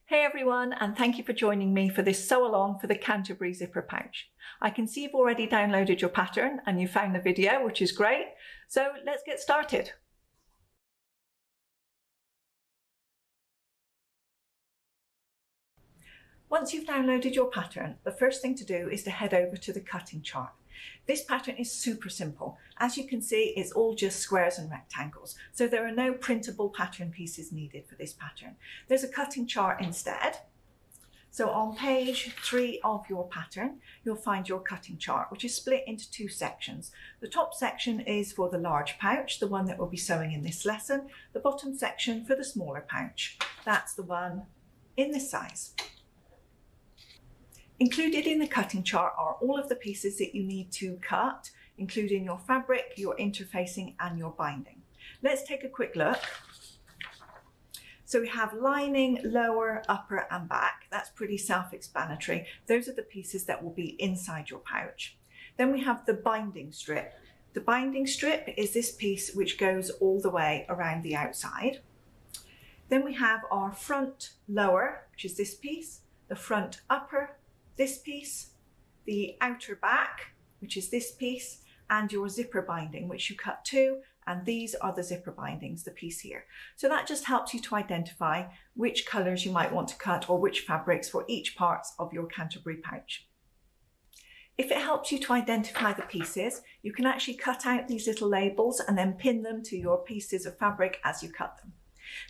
Hey everyone, and thank you for joining me for this sew along for the Canterbury Zipper Pouch. I can see you've already downloaded your pattern and you found the video, which is great. So let's get started. Once you've downloaded your pattern, the first thing to do is to head over to the cutting chart. This pattern is super simple. As you can see, it's all just squares and rectangles. So there are no printable pattern pieces needed for this pattern. There's a cutting chart instead. So on page 3 of your pattern, you'll find your cutting chart, which is split into 2 sections. The top section is for the large pouch, the one that we'll be sewing in this lesson. The bottom section for the smaller pouch. That's the one in this size. Included in the cutting chart are all of the pieces that you need to cut, including your fabric, your interfacing and your binding. Let's take a quick look. So we have lining, lower, upper and back. That's pretty self-explanatory. Those are the pieces that will be inside your pouch. Then we have the binding strip. The binding strip is this piece which goes all the way around the outside. Then we have our front lower, which is this piece, the front upper, this piece, the outer back, which is this piece, and your zipper binding, which you cut to, and these are the zipper bindings, the piece here. So that just helps you to identify which colours you might want to cut or which fabrics for each parts of your Canterbury pouch. If it helps you to identify the pieces, you can actually cut out these little labels and then pin them to your pieces of fabric as you cut them.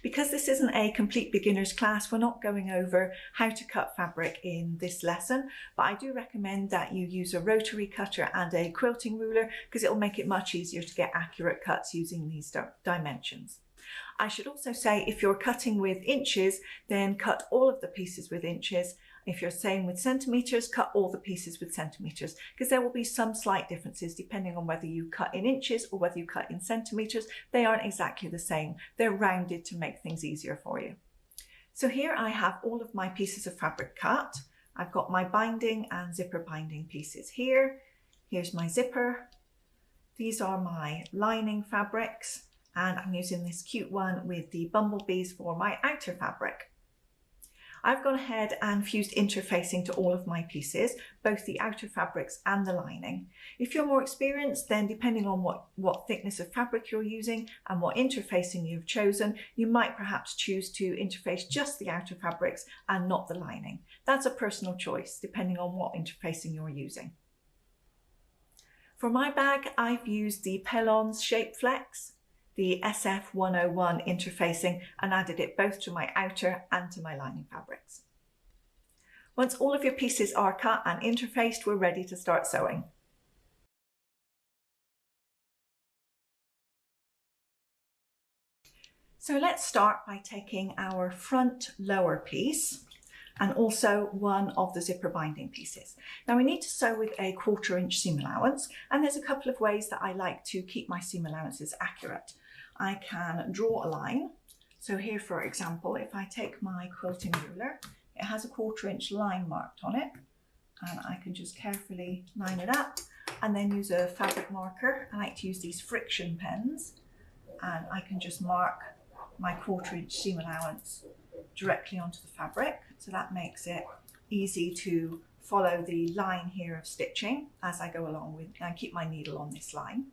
Because this isn't a complete beginner's class, we're not going over how to cut fabric in this lesson, but I do recommend that you use a rotary cutter and a quilting ruler because it'll make it much easier to get accurate cuts using these dimensions. I should also say if you're cutting with inches, then cut all of the pieces with inches. If you're saying with centimetres, cut all the pieces with centimetres, because there will be some slight differences depending on whether you cut in inches or whether you cut in centimetres. They aren't exactly the same. They're rounded to make things easier for you. So here I have all of my pieces of fabric cut. I've got my binding and zipper binding pieces here. Here's my zipper. These are my lining fabrics, and I'm using this cute one with the bumblebees for my outer fabric. I've gone ahead and fused interfacing to all of my pieces, both the outer fabrics and the lining. If you're more experienced, then depending on what thickness of fabric you're using and what interfacing you've chosen, you might perhaps choose to interface just the outer fabrics and not the lining. That's a personal choice, depending on what interfacing you're using. For my bag, I've used the Pelon's Shape Flex, the SF101 interfacing, and added it both to my outer and to my lining fabrics. Once all of your pieces are cut and interfaced, we're ready to start sewing. So let's start by taking our front lower piece and also one of the zipper binding pieces. Now we need to sew with a 1/4 inch seam allowance, and there's a couple of ways that I like to keep my seam allowances accurate. I can draw a line. So here, for example, if I take my quilting ruler, it has a 1/4 inch line marked on it, and I can just carefully line it up and then use a fabric marker. I like to use these friction pens, and I can just mark my 1/4 inch seam allowance directly onto the fabric. So that makes it easy to follow the line here of stitching as I go along with, and keep my needle on this line.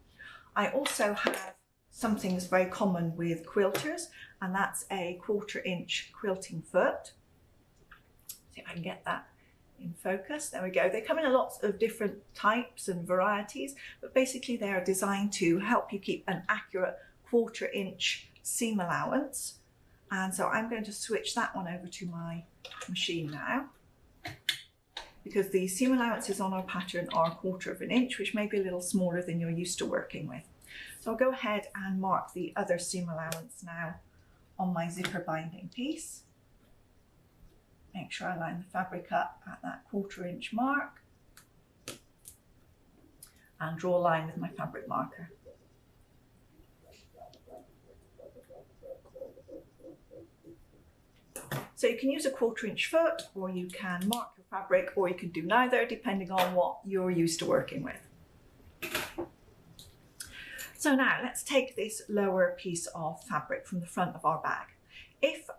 I also have something that's very common with quilters, and that's a 1/4 inch quilting foot. See if I can get that in focus. There we go. They come in a lot of different types and varieties, but basically they are designed to help you keep an accurate 1/4 inch seam allowance. And so I'm going to switch that one over to my machine now, because the seam allowances on our pattern are 1/4 inch, which may be a little smaller than you're used to working with. So I'll go ahead and mark the other seam allowance now on my zipper binding piece. Make sure I line the fabric up at that 1/4 inch mark and draw a line with my fabric marker. So you can use a 1/4 inch foot, or you can mark your fabric, or you can do neither, depending on what you're used to working with. So now let's take this lower piece of fabric from the front of our bag. If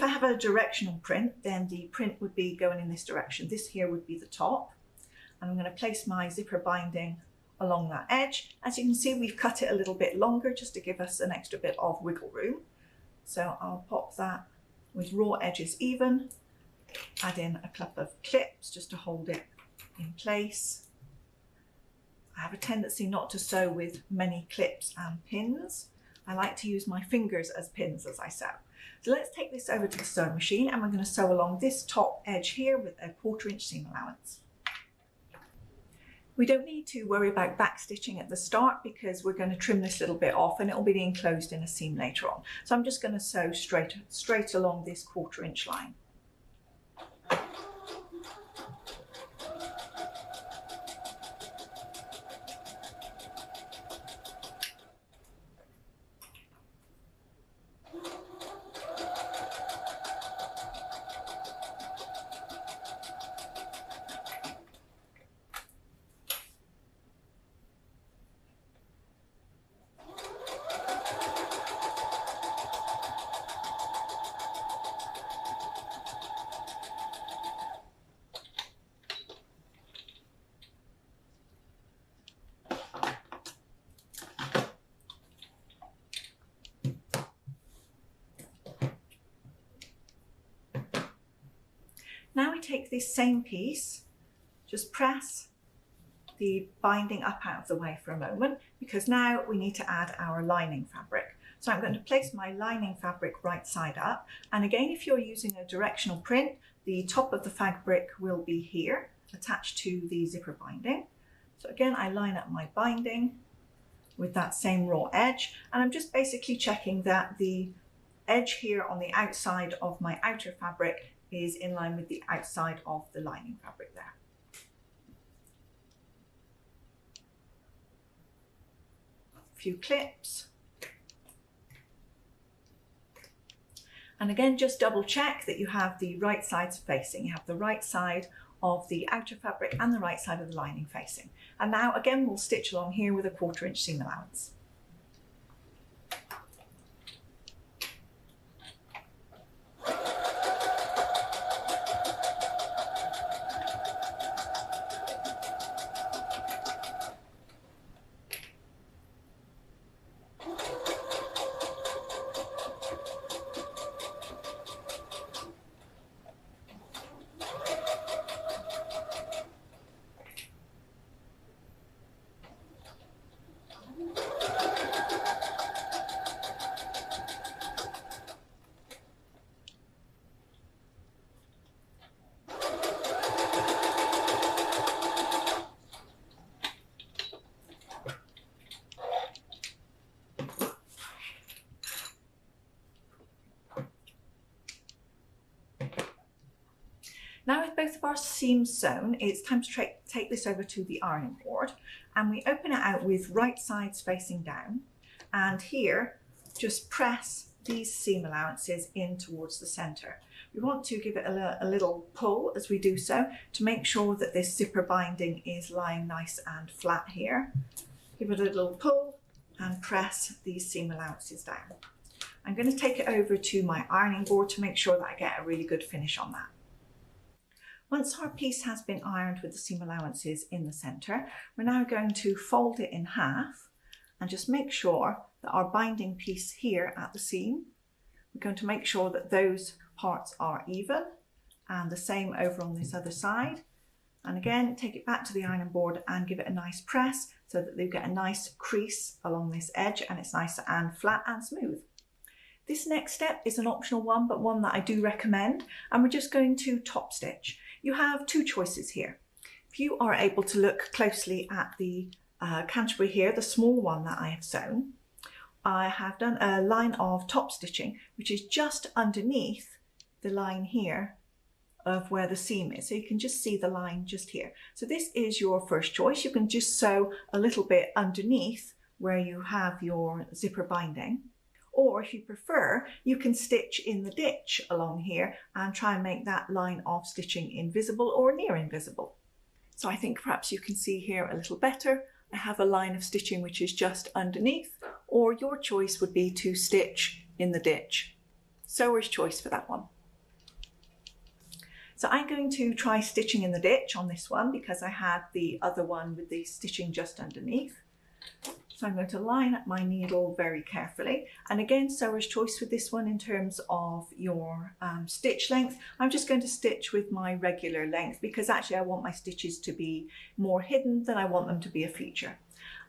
I have a directional print, then the print would be going in this direction. This here would be the top. And I'm going to place my zipper binding along that edge. As you can see, we've cut it a little bit longer just to give us an extra bit of wiggle room. So I'll pop that with raw edges even, add in a couple of clips just to hold it in place. I have a tendency not to sew with many clips and pins. I like to use my fingers as pins as I sew. So let's take this over to the sewing machine, and we're going to sew along this top edge here with a 1/4 inch seam allowance. We don't need to worry about back stitching at the start because we're going to trim this little bit off and it will be enclosed in a seam later on. So I'm just going to sew straight along this 1/4 inch line. Now we take this same piece, just press the binding up out of the way for a moment, because now we need to add our lining fabric. So I'm going to place my lining fabric right side up. And again, if you're using a directional print, the top of the fabric will be here, attached to the zipper binding. So again, I line up my binding with that same raw edge, and I'm just basically checking that the edge here on the outside of my outer fabric is in line with the outside of the lining fabric there. A few clips. And again, just double check that you have the right sides facing. You have the right side of the outer fabric and the right side of the lining facing. And now again, we'll stitch along here with a 1/4 inch seam allowance. Now with both of our seams sewn, it's time to take this over to the ironing board, and we open it out with right sides facing down, and here just press these seam allowances in towards the centre. We want to give it a little pull as we do so to make sure that this zipper binding is lying nice and flat here. Give it a little pull and press these seam allowances down. I'm going to take it over to my ironing board to make sure that I get a really good finish on that. Once our piece has been ironed with the seam allowances in the centre, we're now going to fold it in half and just make sure that our binding piece here at the seam, we're going to make sure that those parts are even, and the same over on this other side. And again, take it back to the ironing board and give it a nice press so that you get a nice crease along this edge and it's nice and flat and smooth. This next step is an optional one, but one that I do recommend, and we're just going to top stitch. You have two choices here. If you are able to look closely at the Canterbury here, the small one that I have sewn, I have done a line of top stitching, which is just underneath the line here of where the seam is. So you can just see the line just here. So this is your first choice. You can just sew a little bit underneath where you have your zipper binding. Or if you prefer, you can stitch in the ditch along here and try and make that line of stitching invisible or near invisible. So I think perhaps you can see here a little better. I have a line of stitching which is just underneath, or your choice would be to stitch in the ditch. Sewer's choice for that one. So I'm going to try stitching in the ditch on this one because I had the other one with the stitching just underneath. So I'm going to line up my needle very carefully. And again, sewer's choice with this one in terms of your stitch length. I'm just going to stitch with my regular length because actually I want my stitches to be more hidden than I want them to be a feature.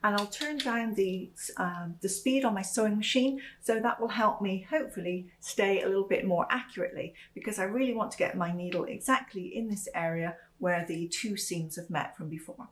And I'll turn down the speed on my sewing machine, so that will help me hopefully stay a little bit more accurately, because I really want to get my needle exactly in this area where the two seams have met from before.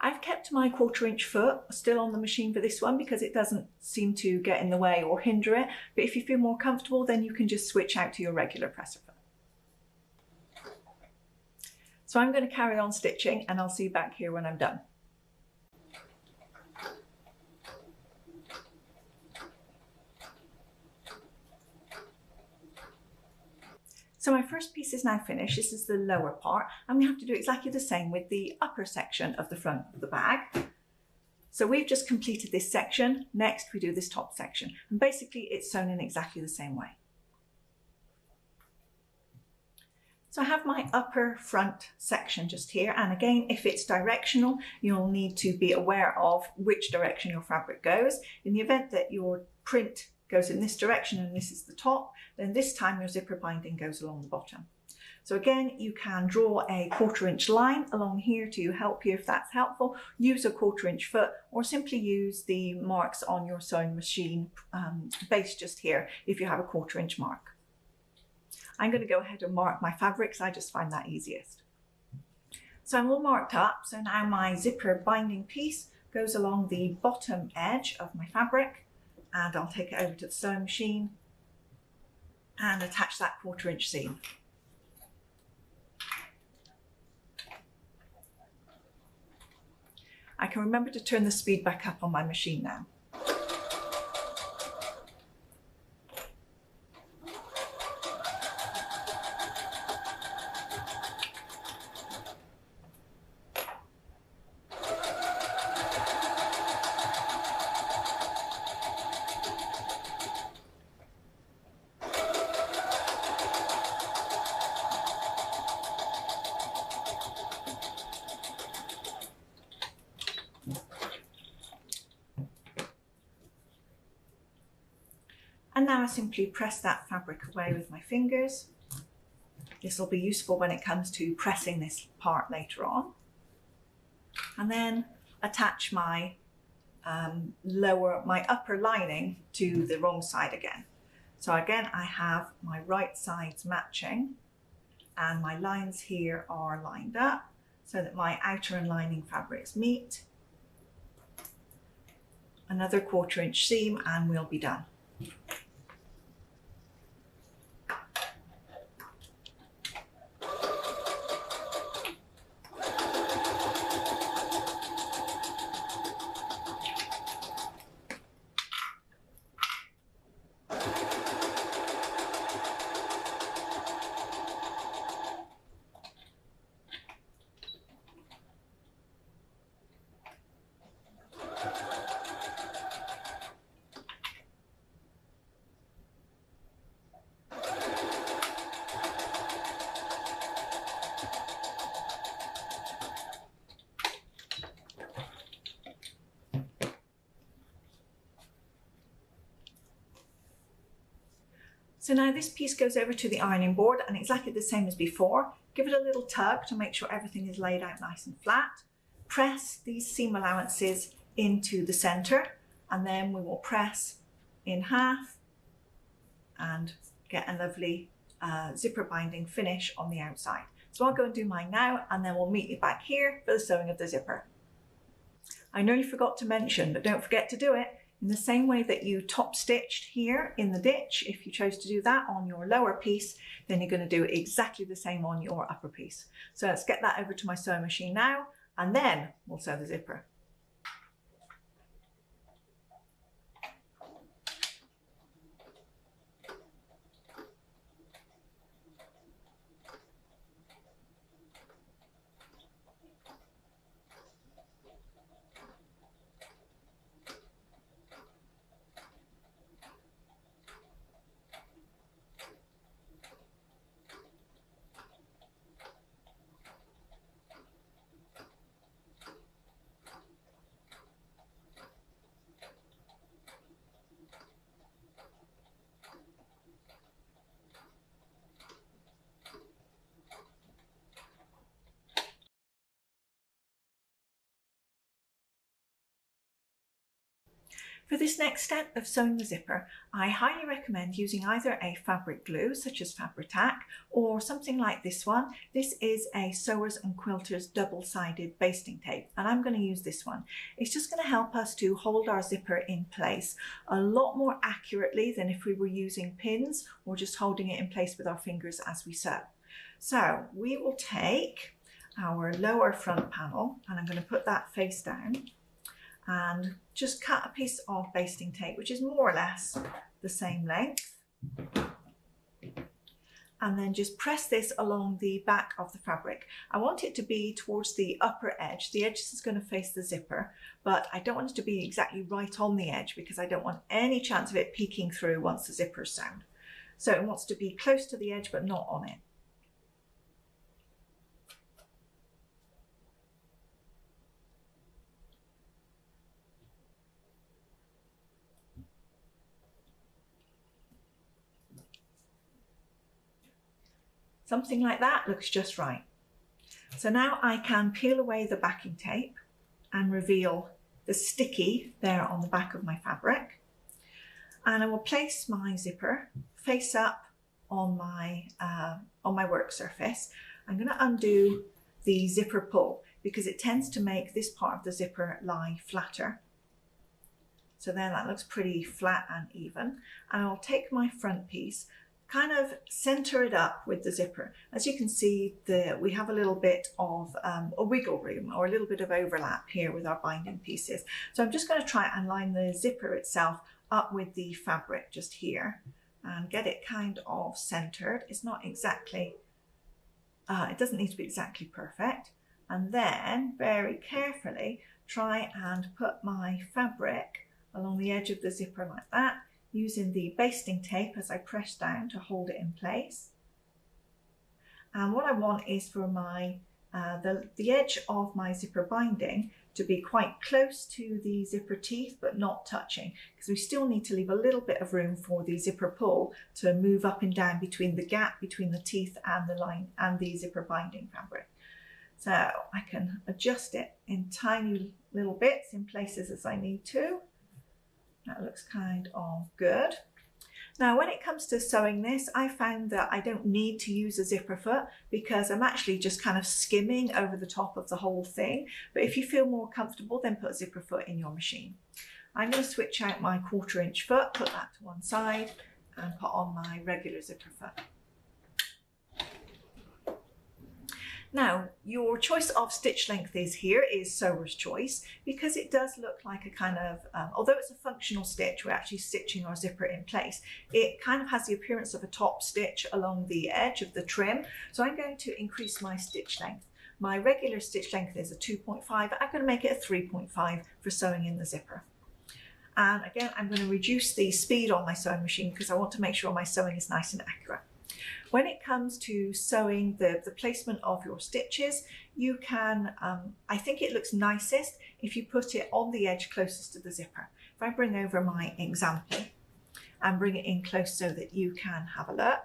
I've kept my 1/4 inch foot still on the machine for this one because it doesn't seem to get in the way or hinder it. But if you feel more comfortable, then you can just switch out to your regular presser foot. So I'm going to carry on stitching and I'll see you back here when I'm done. So my first piece is now finished. This is the lower part, and we have to do exactly the same with the upper section of the front of the bag. So we've just completed this section. Next we do this top section, and basically it's sewn in exactly the same way. So I have my upper front section just here, and again, if it's directional, you'll need to be aware of which direction your fabric goes. In the event that your print goes in this direction and this is the top, then this time your zipper binding goes along the bottom. So again, you can draw a 1/4 inch line along here to help you if that's helpful. Use a 1/4 inch foot, or simply use the marks on your sewing machine base just here if you have a 1/4 inch mark. I'm going to go ahead and mark my fabrics. I just find that easiest. So I'm all marked up. So now my zipper binding piece goes along the bottom edge of my fabric, and I'll take it over to the sewing machine and attach that 1/4 inch seam. I can remember to turn the speed back up on my machine now. And now I simply press that fabric away with my fingers. This will be useful when it comes to pressing this part later on. And then attach my upper lining to the wrong side again. So again, I have my right sides matching, and my lines here are lined up so that my outer and lining fabrics meet. Another 1/4 inch seam and we'll be done. So now this piece goes over to the ironing board, and exactly the same as before. Give it a little tug to make sure everything is laid out nice and flat. Press these seam allowances into the center, and then we will press in half and get a lovely zipper binding finish on the outside. So I'll go and do mine now, and then we'll meet you back here for the sewing of the zipper. I nearly forgot to mention, but don't forget to do it. In the same way that you top stitched here in the ditch, if you chose to do that on your lower piece, then you're going to do exactly the same on your upper piece. So let's get that over to my sewing machine now, and then we'll sew the zipper. For this next step of sewing the zipper, I highly recommend using either a fabric glue such as Fabri-Tac or something like this one. This is a Sewers and Quilters double-sided basting tape, and I'm going to use this one. It's just going to help us to hold our zipper in place a lot more accurately than if we were using pins or just holding it in place with our fingers as we sew. So we will take our lower front panel, and I'm going to put that face down and just cut a piece of basting tape, which is more or less the same length. And then just press this along the back of the fabric. I want it to be towards the upper edge. The edge is going to face the zipper, but I don't want it to be exactly right on the edge because I don't want any chance of it peeking through once the zipper is sewn. So it wants to be close to the edge, but not on it. Something like that looks just right. So now I can peel away the backing tape and reveal the sticky there on the back of my fabric. And I will place my zipper face up on my work surface. I'm going to undo the zipper pull because it tends to make this part of the zipper lie flatter. So then that looks pretty flat and even. And I'll take my front piece, kind of center it up with the zipper. As you can see, we have a little bit of a wiggle room or a little bit of overlap here with our binding pieces. So I'm just going to try and line the zipper itself up with the fabric just here and get it kind of centered. It's not exactly, it doesn't need to be exactly perfect. And then very carefully try and put my fabric along the edge of the zipper like that, using the basting tape as I press down to hold it in place. And what I want is for my the edge of my zipper binding to be quite close to the zipper teeth but not touching, because we still need to leave a little bit of room for the zipper pull to move up and down between the gap between the teeth and the line and the zipper binding fabric. So I can adjust it in tiny little bits in places as I need to. That looks kind of good. Now, when it comes to sewing this, I found that I don't need to use a zipper foot because I'm actually just kind of skimming over the top of the whole thing. But if you feel more comfortable, then put a zipper foot in your machine. I'm going to switch out my 1/4 inch foot, put that to one side and put on my regular zipper foot. Now, your choice of stitch length is sewer's choice, because it does look like a kind of, although it's a functional stitch, we're actually stitching our zipper in place. It kind of has the appearance of a top stitch along the edge of the trim. So I'm going to increase my stitch length. My regular stitch length is a 2.5. I'm going to make it a 3.5 for sewing in the zipper. And again, I'm going to reduce the speed on my sewing machine because I want to make sure my sewing is nice and accurate. When it comes to sewing the placement of your stitches, you can, I think it looks nicest if you put it on the edge closest to the zipper. If I bring over my example and bring it in close so that you can have a look,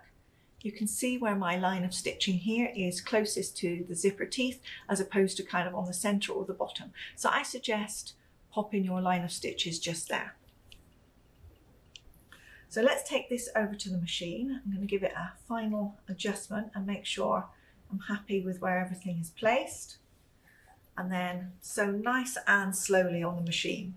you can see where my line of stitching here is closest to the zipper teeth as opposed to kind of on the center or the bottom. So I suggest popping your line of stitches just there. So let's take this over to the machine. I'm going to give it a final adjustment and make sure I'm happy with where everything is placed. And then sew nice and slowly on the machine.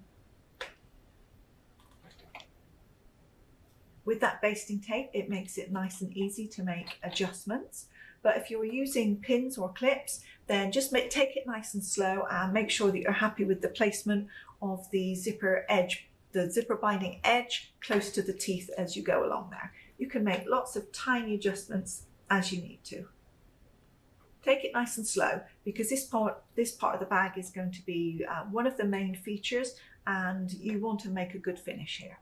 With that basting tape, it makes it nice and easy to make adjustments. But if you're using pins or clips, then just take it nice and slow and make sure that you're happy with the placement of the zipper edge, the zipper binding edge close to the teeth as you go along there. You can make lots of tiny adjustments as you need to. Take it nice and slow because this part of the bag is going to be one of the main features, and you want to make a good finish here.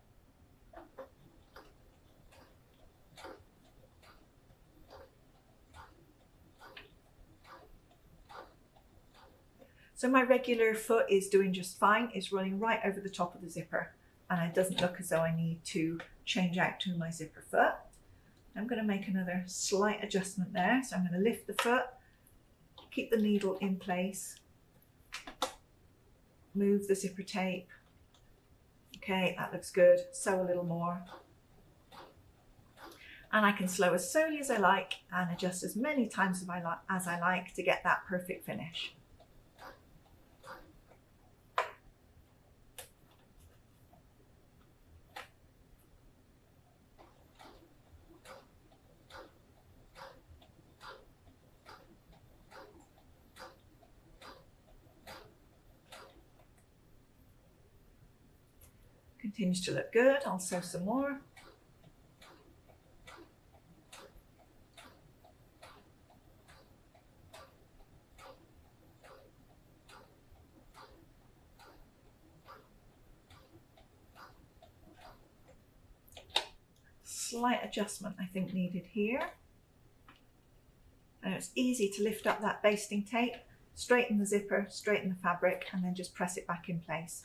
So my regular foot is doing just fine. It's running right over the top of the zipper, and it doesn't look as though I need to change out to my zipper foot. I'm going to make another slight adjustment there. So I'm going to lift the foot, keep the needle in place, move the zipper tape, Okay, that looks good. Sew a little more. And I can slow as slowly as I like and adjust as many times as I like to get that perfect finish. Continues to look good. I'll sew some more. Slight adjustment I think needed here. And it's easy to lift up that basting tape, straighten the zipper, straighten the fabric, and then just press it back in place.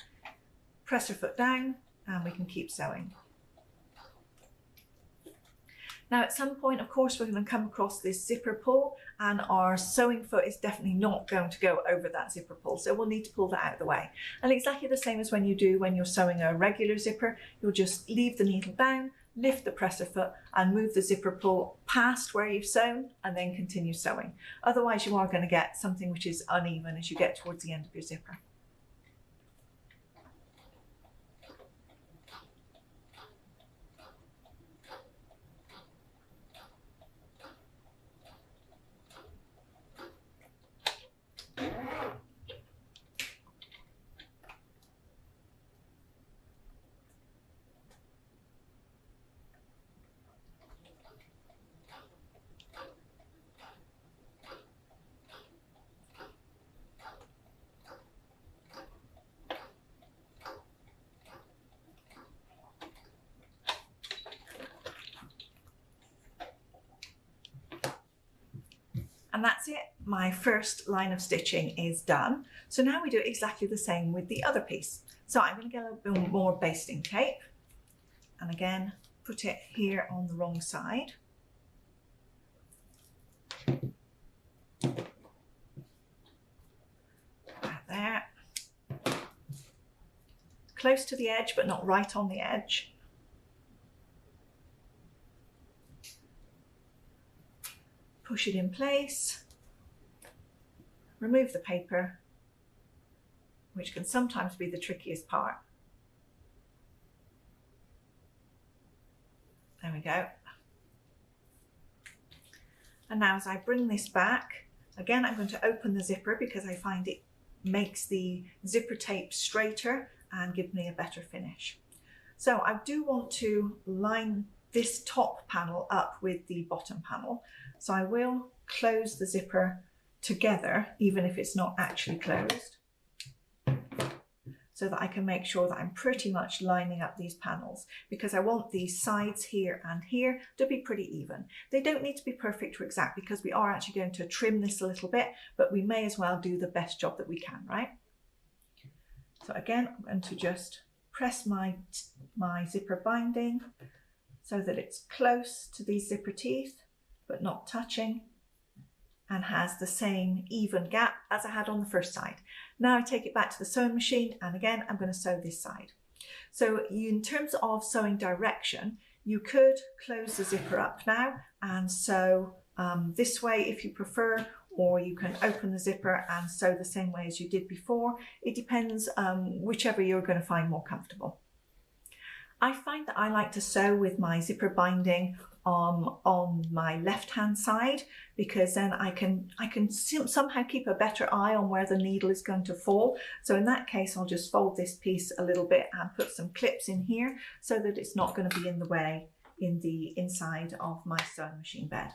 Press your foot down and we can keep sewing. Now at some point, of course, we're going to come across this zipper pull and our sewing foot is definitely not going to go over that zipper pull. So we'll need to pull that out of the way. And exactly the same as when you're sewing a regular zipper, you'll just leave the needle down, lift the presser foot and move the zipper pull past where you've sewn and then continue sewing. Otherwise you are going to get something which is uneven as you get towards the end of your zipper. And that's it. My first line of stitching is done. So now we do exactly the same with the other piece. So I'm going to get a little bit more basting tape and again put it here on the wrong side. Right there. Close to the edge but not right on the edge. Push it in place, remove the paper, which can sometimes be the trickiest part. There we go. And now as I bring this back, again I'm going to open the zipper because I find it makes the zipper tape straighter and give me a better finish. So I do want to line this top panel up with the bottom panel. So I will close the zipper together, even if it's not actually closed, so that I can make sure that I'm pretty much lining up these panels because I want these sides here and here to be pretty even. They don't need to be perfect or exact because we are actually going to trim this a little bit, but we may as well do the best job that we can, right? So again, I'm going to just press my zipper binding so that it's close to these zipper teeth, but not touching, and has the same even gap as I had on the first side. Now I take it back to the sewing machine and again I'm going to sew this side. So in terms of sewing direction, you could close the zipper up now and sew this way if you prefer, or you can open the zipper and sew the same way as you did before. It depends, whichever you're going to find more comfortable. I find that I like to sew with my zipper binding on my left hand side because then I can somehow keep a better eye on where the needle is going to fall. So in that case I'll just fold this piece a little bit and put some clips in here so that it's not going to be in the way in the inside of my sewing machine bed.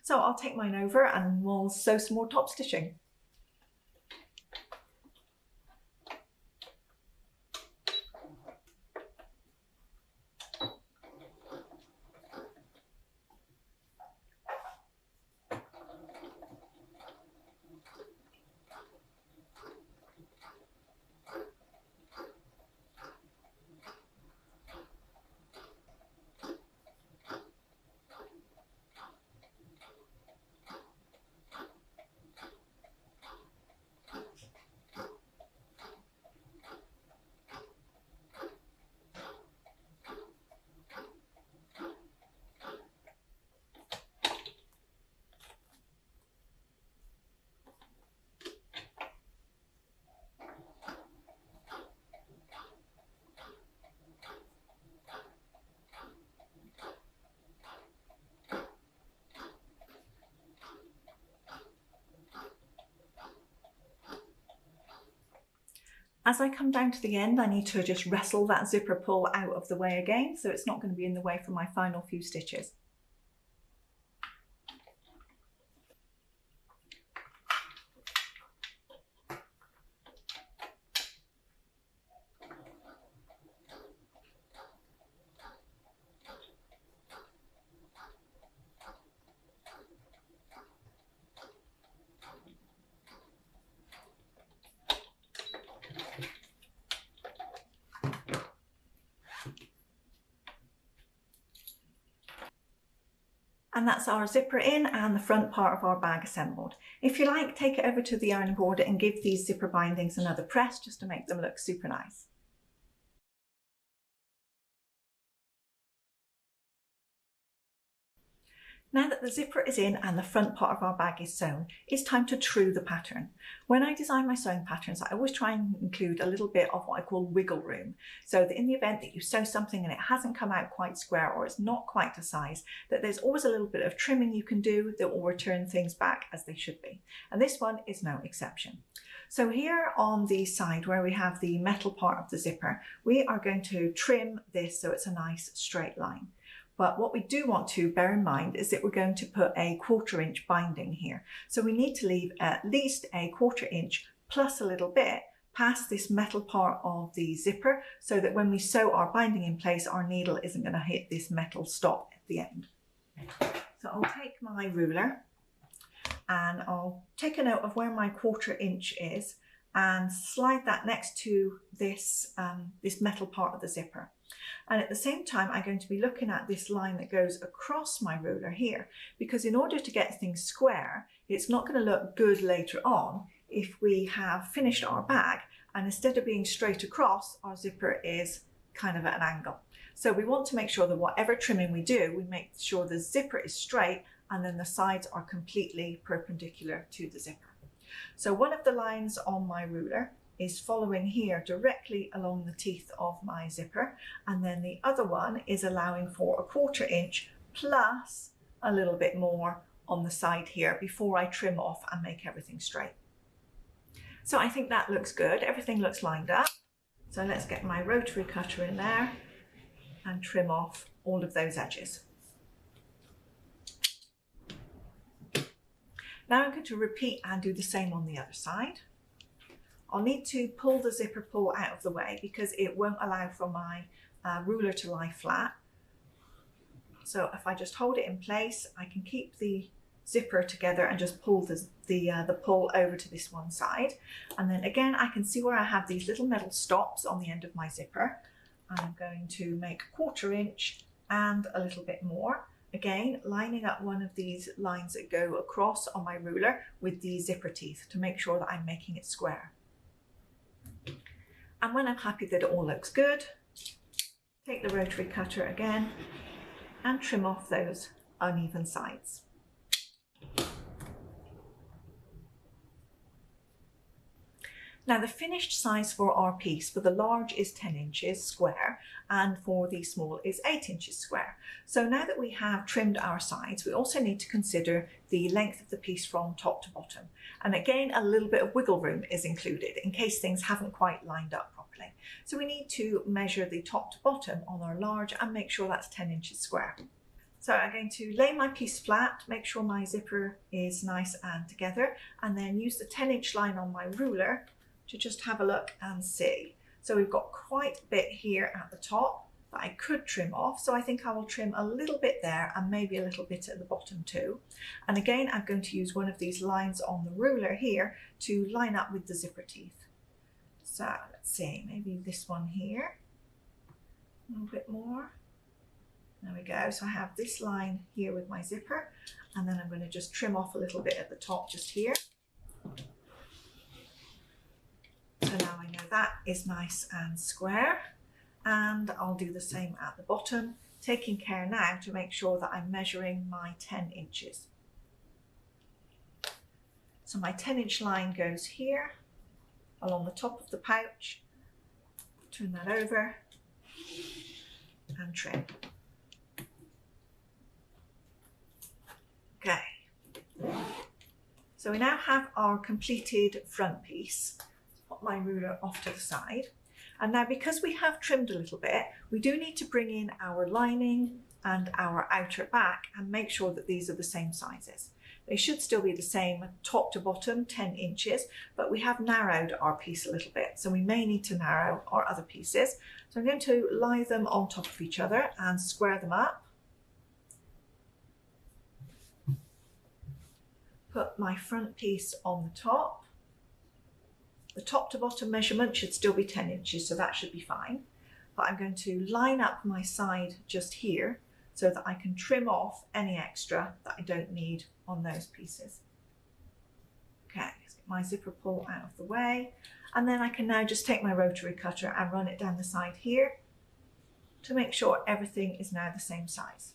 So I'll take mine over and we'll sew some more top stitching. As I come down to the end, I need to just wrestle that zipper pull out of the way again, so it's not going to be in the way for my final few stitches. And that's our zipper in and the front part of our bag assembled. If you like, take it over to the ironing board and give these zipper bindings another press just to make them look super nice. Now that the zipper is in and the front part of our bag is sewn, it's time to true the pattern. When I design my sewing patterns, I always try and include a little bit of what I call wiggle room, so that in the event that you sew something and it hasn't come out quite square or it's not quite to size, that there's always a little bit of trimming you can do that will return things back as they should be. And this one is no exception. So here on the side where we have the metal part of the zipper, we are going to trim this so it's a nice straight line. But what we do want to bear in mind is that we're going to put a 1/4 inch binding here. So we need to leave at least a 1/4 inch plus a little bit past this metal part of the zipper, so that when we sew our binding in place, our needle isn't going to hit this metal stop at the end. So I'll take my ruler and I'll take a note of where my 1/4 inch is and slide that next to this, this metal part of the zipper. And at the same time, I'm going to be looking at this line that goes across my ruler here, because in order to get things square, it's not going to look good later on if we have finished our bag and instead of being straight across, our zipper is kind of at an angle. So we want to make sure that whatever trimming we do, we make sure the zipper is straight and then the sides are completely perpendicular to the zipper. So one of the lines on my ruler is following here directly along the teeth of my zipper, and then the other one is allowing for a 1/4 inch plus a little bit more on the side here before I trim off and make everything straight. So I think that looks good. Everything looks lined up. So let's get my rotary cutter in there and trim off all of those edges. Now I'm going to repeat and do the same on the other side. I'll need to pull the zipper pull out of the way because it won't allow for my ruler to lie flat. So if I just hold it in place, I can keep the zipper together and just pull the pull over to this one side. And then again, I can see where I have these little metal stops on the end of my zipper. I'm going to make a 1/4 inch and a little bit more. Again, lining up one of these lines that go across on my ruler with the zipper teeth to make sure that I'm making it square. And when I'm happy that it all looks good, take the rotary cutter again and trim off those uneven sides. Now the finished size for our piece for the large is 10 inches square and for the small is 8 inches square. So now that we have trimmed our sides, we also need to consider the length of the piece from top to bottom. And again, a little bit of wiggle room is included in case things haven't quite lined up properly. So we need to measure the top to bottom on our large and make sure that's 10 inches square. So I'm going to lay my piece flat, make sure my zipper is nice and together, and then use the 10-inch line on my ruler to just have a look and see. So we've got quite a bit here at the top that I could trim off. So I think I will trim a little bit there and maybe a little bit at the bottom too. And again, I'm going to use one of these lines on the ruler here to line up with the zipper teeth. So let's see, maybe this one here, a little bit more. There we go. So I have this line here with my zipper, and then I'm going to just trim off a little bit at the top just here. So now I know that is nice and square, and I'll do the same at the bottom, taking care now to make sure that I'm measuring my 10 inches. So my 10-inch line goes here along the top of the pouch, turn that over and trim. Okay, so we now have our completed front piece. Pop pop my ruler off to the side. And now, because we have trimmed a little bit, we do need to bring in our lining and our outer back and make sure that these are the same sizes. They should still be the same top to bottom, 10 inches, but we have narrowed our piece a little bit, so we may need to narrow our other pieces. So I'm going to lie them on top of each other and square them up. Put my front piece on the top. The top to bottom measurement should still be 10 inches, so that should be fine. But I'm going to line up my side just here so that I can trim off any extra that I don't need on those pieces. Okay, let's get my zipper pull out of the way. And then I can now just take my rotary cutter and run it down the side here to make sure everything is now the same size.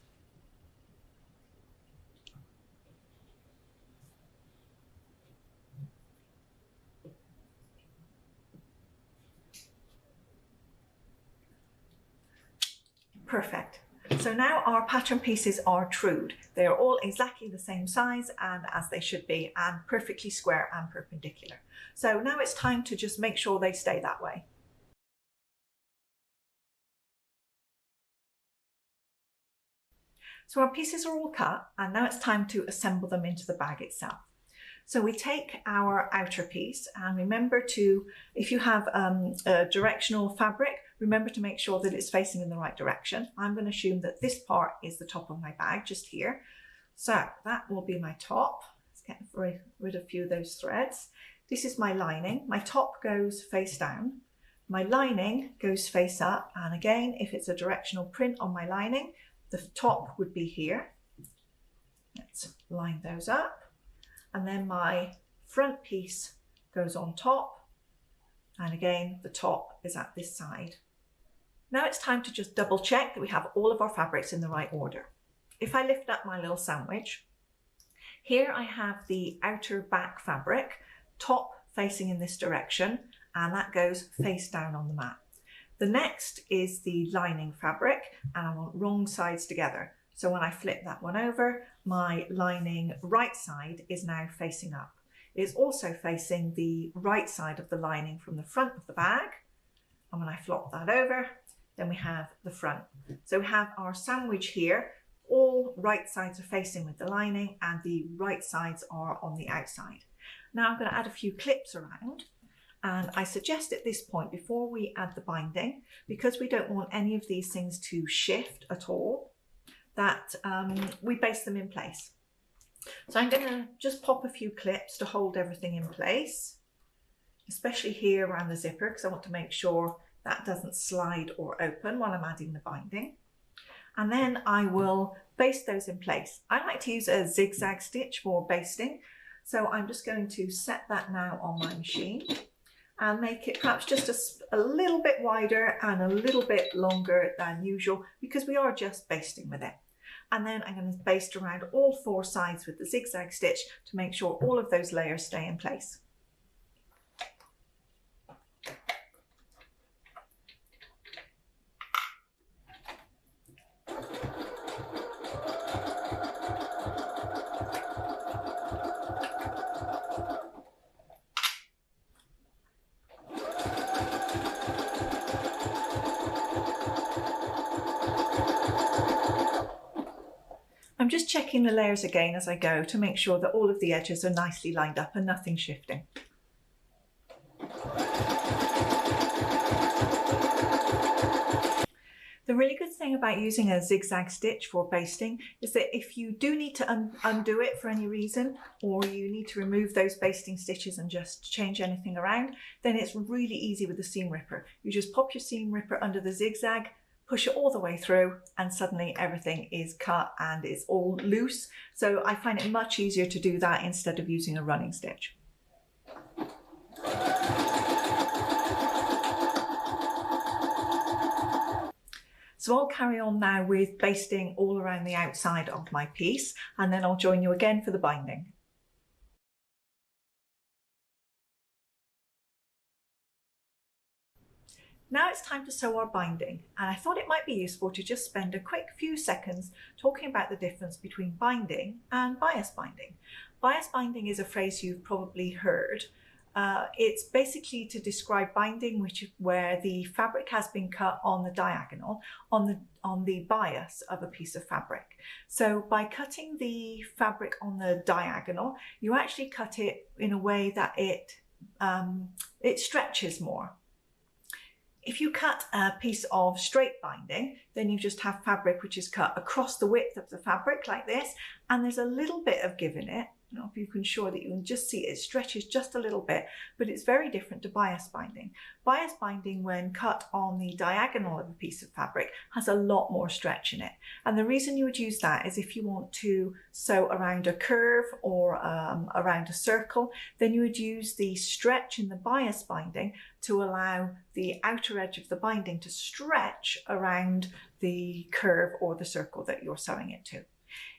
Perfect. So now our pattern pieces are trued. They are all exactly the same size and as they should be, and perfectly square and perpendicular. So now it's time to just make sure they stay that way. So our pieces are all cut, and now it's time to assemble them into the bag itself. So we take our outer piece, and remember to, if you have a directional fabric, remember to make sure that it's facing in the right direction. I'm going to assume that this part is the top of my bag, just here. So that will be my top. Let's get rid of a few of those threads. This is my lining. My top goes face down. My lining goes face up. And again, if it's a directional print on my lining, the top would be here. Let's line those up. And then my front piece goes on top. And again, the top is at this side. Now it's time to just double check that we have all of our fabrics in the right order. If I lift up my little sandwich, here I have the outer back fabric, top facing in this direction, and that goes face down on the mat. The next is the lining fabric, and I want wrong sides together. So when I flip that one over, my lining right side is now facing up. It's also facing the right side of the lining from the front of the bag. And when I flop that over, then we have the front. So we have our sandwich here, all right sides are facing with the lining and the right sides are on the outside. Now I'm going to add a few clips around, and I suggest at this point, before we add the binding, because we don't want any of these things to shift at all, that we baste them in place. So I'm going to just pop a few clips to hold everything in place, especially here around the zipper, because I want to make sure that doesn't slide or open while I'm adding the binding. And then I will baste those in place. I like to use a zigzag stitch for basting. So I'm just going to set that now on my machine and make it perhaps just a little bit wider and a little bit longer than usual, because we are just basting with it. And then I'm going to baste around all four sides with the zigzag stitch to make sure all of those layers stay in place. I'm just checking the layers again as I go to make sure that all of the edges are nicely lined up and nothing shifting. The really good thing about using a zigzag stitch for basting is that if you do need to undo it for any reason, or you need to remove those basting stitches and just change anything around, then it's really easy with the seam ripper. You just pop your seam ripper under the zigzag, push it all the way through, and suddenly everything is cut and it's all loose. So I find it much easier to do that instead of using a running stitch. So I'll carry on now with basting all around the outside of my piece, and then I'll join you again for the binding. Now it's time to sew our binding, and I thought it might be useful to just spend a quick few seconds talking about the difference between binding and bias binding. Bias binding is a phrase you've probably heard, It's basically to describe binding, where the fabric has been cut on the diagonal, on the bias of a piece of fabric. So by cutting the fabric on the diagonal, you actually cut it in a way that it stretches more. If you cut a piece of straight binding, then you just have fabric which is cut across the width of the fabric like this, and there's a little bit of give in it. I don't know if you can show that you can just see it stretches just a little bit, but it's very different to bias binding. Bias binding, when cut on the diagonal of a piece of fabric, has a lot more stretch in it. And the reason you would use that is if you want to sew around a curve or around a circle, then you would use the stretch in the bias binding to allow the outer edge of the binding to stretch around the curve or the circle that you're sewing it to.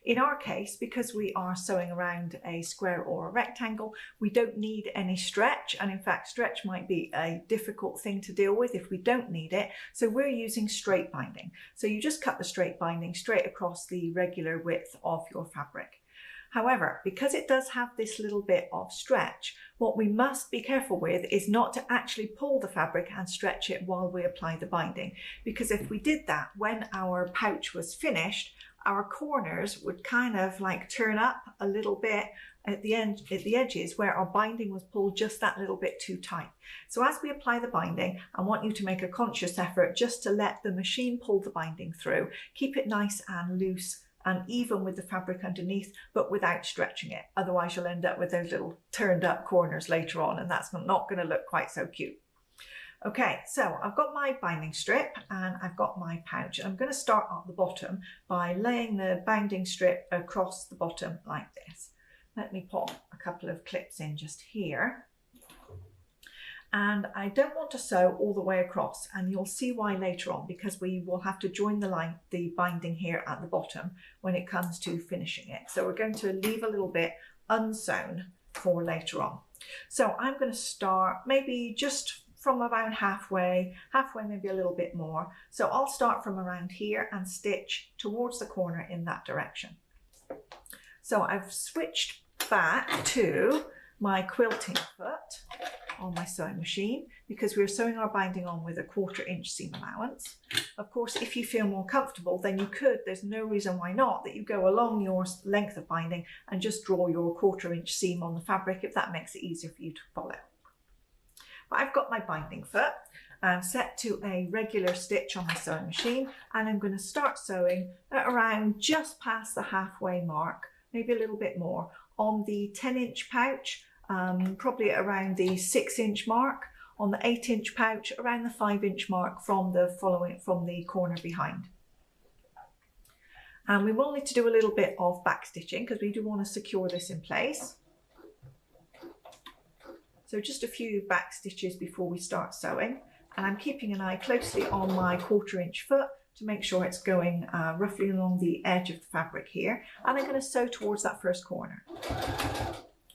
In our case, because we are sewing around a square or a rectangle, we don't need any stretch, and in fact stretch might be a difficult thing to deal with if we don't need it, so we're using straight binding. So you just cut the straight binding straight across the regular width of your fabric. However, because it does have this little bit of stretch, what we must be careful with is not to actually pull the fabric and stretch it while we apply the binding, because if we did that, when our pouch was finished, our corners would kind of like turn up a little bit at the edges where our binding was pulled just that little bit too tight. So as we apply the binding, I want you to make a conscious effort just to let the machine pull the binding through. Keep it nice and loose and even with the fabric underneath, but without stretching it. Otherwise you'll end up with those little turned up corners later on, and that's not going to look quite so cute. Okay, so I've got my binding strip and I've got my pouch. I'm going to start at the bottom by laying the binding strip across the bottom like this. Let me pop a couple of clips in just here. And I don't want to sew all the way across, and you'll see why later on, because we will have to join the binding here at the bottom when it comes to finishing it. So we're going to leave a little bit unsewn for later on. So I'm going to start maybe just from around halfway, maybe a little bit more. So I'll start from around here and stitch towards the corner in that direction. So I've switched back to my quilting foot on my sewing machine because we're sewing our binding on with a 1/4 inch seam allowance. Of course, if you feel more comfortable, then you could, there's no reason why not, that you go along your length of binding and just draw your 1/4 inch seam on the fabric if that makes it easier for you to follow. But I've got my binding foot set to a regular stitch on my sewing machine, and I'm going to start sewing at around just past the halfway mark, maybe a little bit more, on the 10-inch pouch, probably at around the 6-inch mark, on the 8-inch pouch around the 5-inch mark from the corner behind. And we will need to do a little bit of back stitching because we do want to secure this in place. So just a few back stitches before we start sewing, and I'm keeping an eye closely on my 1/4 inch foot to make sure it's going roughly along the edge of the fabric here, and I'm going to sew towards that first corner.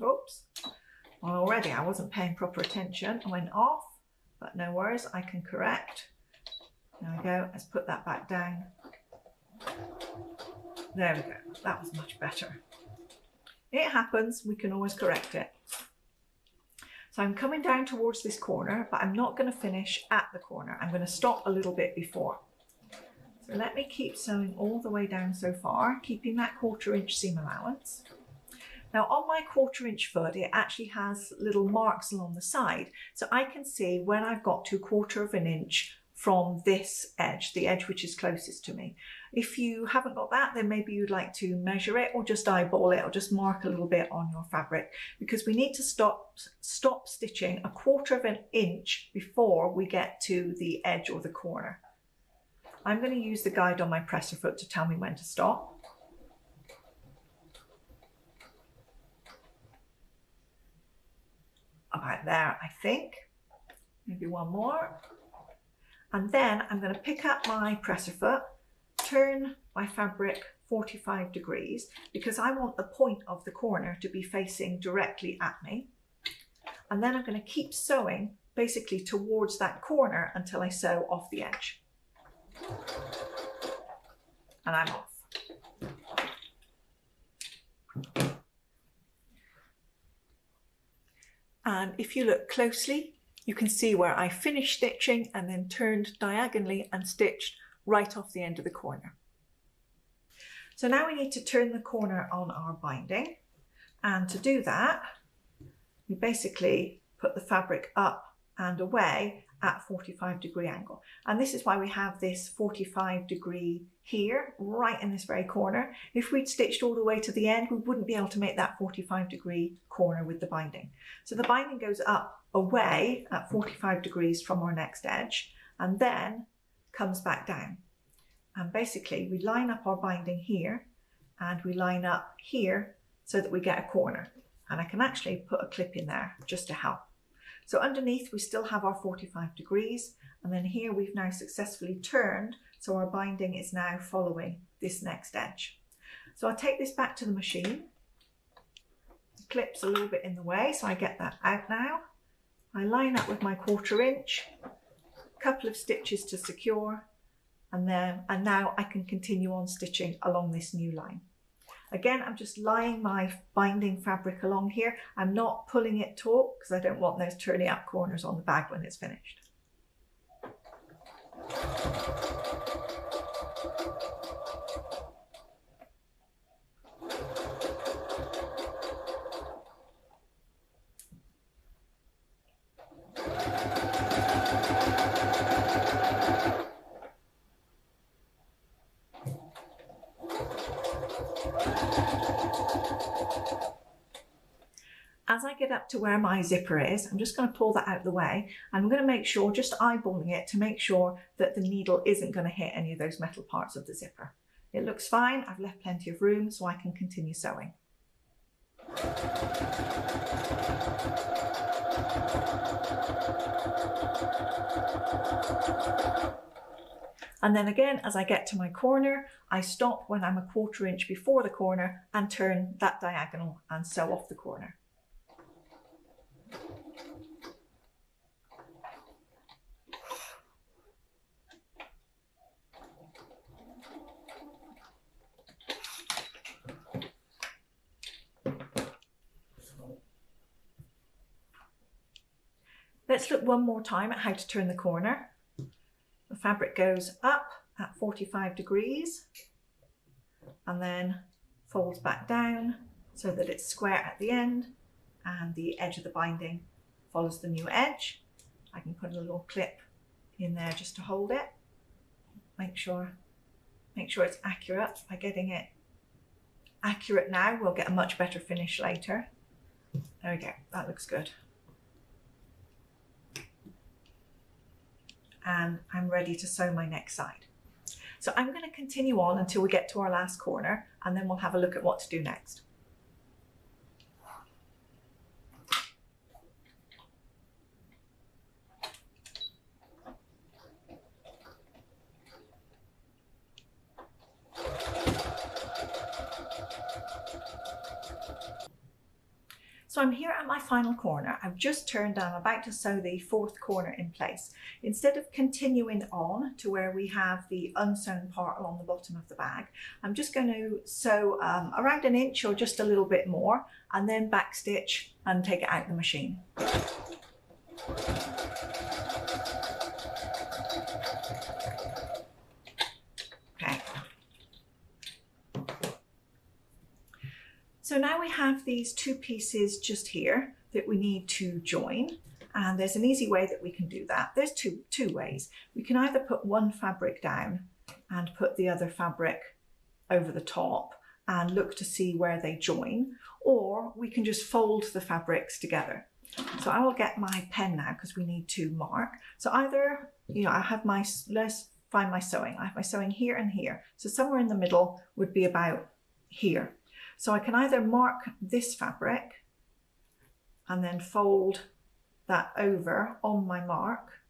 Oops, well already I wasn't paying proper attention, I went off, but no worries, I can correct. There we go, let's put that back down. There we go, that was much better. It happens, we can always correct it. So I'm coming down towards this corner, but I'm not going to finish at the corner. I'm going to stop a little bit before. So let me keep sewing all the way down so far, keeping that 1/4 inch seam allowance. Now on my 1/4 inch foot, it actually has little marks along the side. So I can see when I've got to 1/4 inch from this edge, the edge which is closest to me. If you haven't got that, then maybe you'd like to measure it or just eyeball it or just mark a little bit on your fabric, because we need to stop stitching a 1/4 inch before we get to the edge or the corner. I'm going to use the guide on my presser foot to tell me when to stop. About there, I think. Maybe one more. And then I'm going to pick up my presser foot, turn my fabric 45 degrees because I want the point of the corner to be facing directly at me. And then I'm going to keep sewing basically towards that corner until I sew off the edge. And I'm off. And if you look closely, you can see where I finished stitching and then turned diagonally and stitched right off the end of the corner. So now we need to turn the corner on our binding, and to do that we basically put the fabric up and away at 45-degree angle, and this is why we have this 45-degree here right in this very corner. If we'd stitched all the way to the end, we wouldn't be able to make that 45-degree corner with the binding. So the binding goes up away at 45 degrees from our next edge and then comes back down. And basically we line up our binding here and we line up here so that we get a corner. And I can actually put a clip in there just to help. So underneath we still have our 45 degrees, and then here we've now successfully turned, so our binding is now following this next edge. So I'll take this back to the machine. The clip's a little bit in the way, so I get that out now. I line up with my 1/4 inch, a couple of stitches to secure, and now I can continue on stitching along this new line. Again, I'm just lying my binding fabric along here. I'm not pulling it taut because I don't want those turning up corners on the bag when it's finished. As I get up to where my zipper is, I'm just going to pull that out of the way. I'm going to make sure, just eyeballing it, to make sure that the needle isn't going to hit any of those metal parts of the zipper. It looks fine. I've left plenty of room so I can continue sewing. And then again, as I get to my corner, I stop when I'm a 1/4 inch before the corner and turn that diagonal and sew off the corner. Let's look one more time at how to turn the corner. The fabric goes up at 45 degrees and then folds back down so that it's square at the end and the edge of the binding follows the new edge. I can put a little clip in there just to hold it. Make sure it's accurate. By getting it accurate now, we'll get a much better finish later. There we go, that looks good. And I'm ready to sew my next side. So I'm going to continue on until we get to our last corner, and then we'll have a look at what to do next. So I'm here at my final corner. I've just turned and I'm about to sew the 4th corner in place. Instead of continuing on to where we have the unsewn part along the bottom of the bag, I'm just going to sew around 1 inch or just a little bit more, and then backstitch and take it out of the machine. So now we have these 2 pieces just here that we need to join, and there's an easy way that we can do that. There's two ways. We can either put one fabric down and put the other fabric over the top and look to see where they join, or we can just fold the fabrics together. So I will get my pen now because we need to mark. So either, I have my, let's find my sewing. I have my sewing here and here. So somewhere in the middle would be about here. So I can either mark this fabric and then fold that over on my mark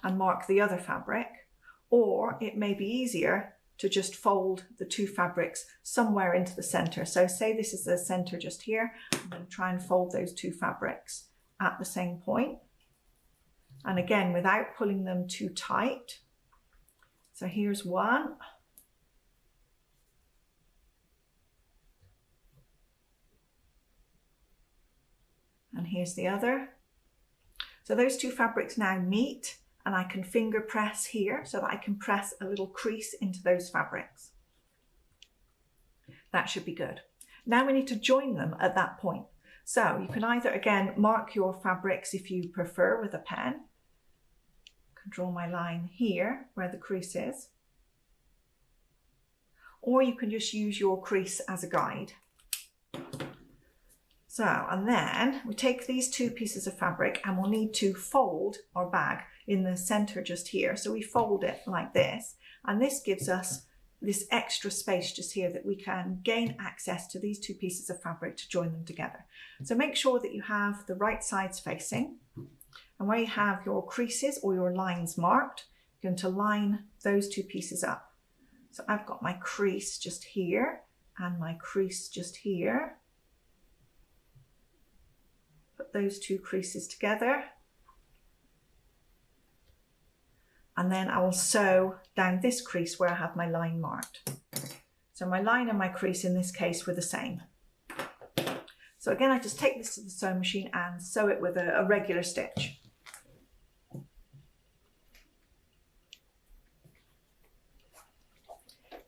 and mark the other fabric, or it may be easier to just fold the 2 fabrics somewhere into the center. So say this is the center just here, I'm going to try and fold those 2 fabrics at the same point. And again, without pulling them too tight. So here's one. and here's the other. So those two fabrics now meet, and I can finger press here so that I can press a little crease into those fabrics. That should be good. Now we need to join them at that point. So you can either, again, mark your fabrics if you prefer with a pen. I can draw my line here where the crease is. Or you can just use your crease as a guide. So, and then we take these two pieces of fabric and we'll need to fold our bag in the center just here. So we fold it like this, and this gives us this extra space just here that we can gain access to these two pieces of fabric to join them together. So make sure that you have the right sides facing, and where you have your creases or your lines marked, you're going to line those two pieces up. So I've got my crease just here and my crease just here. Put those two creases together. And then I will sew down this crease where I have my line marked. So my line and my crease in this case were the same. So again, I just take this to the sewing machine and sew it with a regular stitch.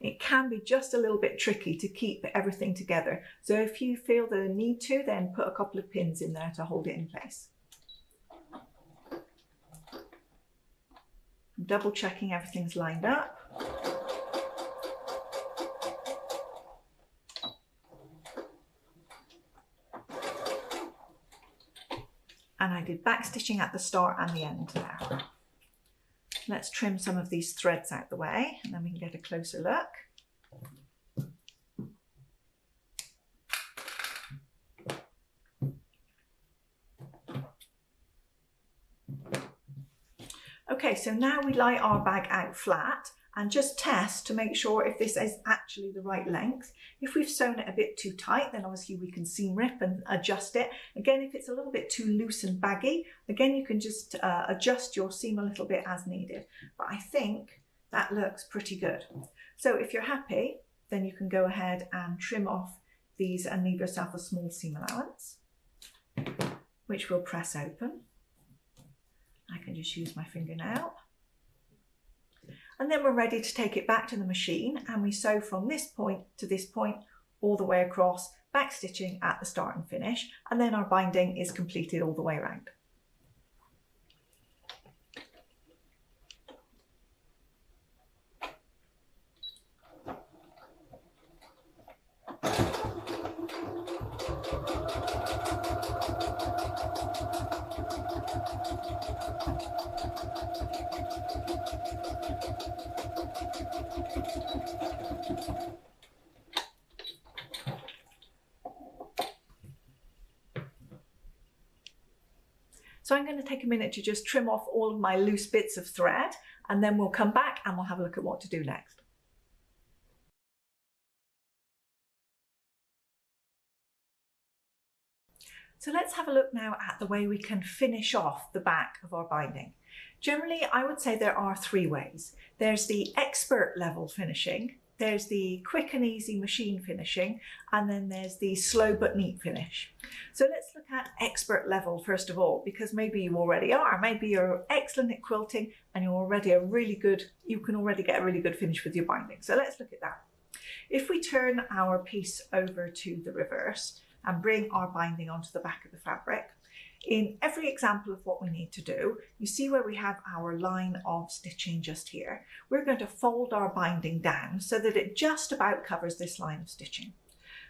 It can be just a little bit tricky to keep everything together. So if you feel the need to, then put a couple of pins in there to hold it in place. I'm double checking everything's lined up. And I did back stitching at the start and the end there. Let's trim some of these threads out the way, and then we can get a closer look. Okay, so now we lie our bag out flat and just test to make sure if this is actually the right length. If we've sewn it a bit too tight, then obviously we can seam rip and adjust it. Again, if it's a little bit too loose and baggy, again, you can just adjust your seam a little bit as needed. But I think that looks pretty good. So if you're happy, then you can go ahead and trim off these and leave yourself a small seam allowance, which we'll press open. I can just use my fingernail. And then we're ready to take it back to the machine, and we sew from this point to this point all the way across, back stitching at the start and finish, and then our binding is completed all the way around. So I'm going to take a minute to just trim off all of my loose bits of thread, and then we'll come back and we'll have a look at what to do next. So let's have a look now at the way we can finish off the back of our binding. Generally, I would say there are three ways. There's the expert level finishing, there's the quick and easy machine finishing, and then there's the slow but neat finish. So let's look at expert level first of all, because maybe you already are. Maybe you're excellent at quilting and you're already you can already get a really good finish with your binding. So let's look at that. If we turn our piece over to the reverse and bring our binding onto the back of the fabric, in every example of what we need to do, you see where we have our line of stitching just here. We're going to fold our binding down so that it just about covers this line of stitching.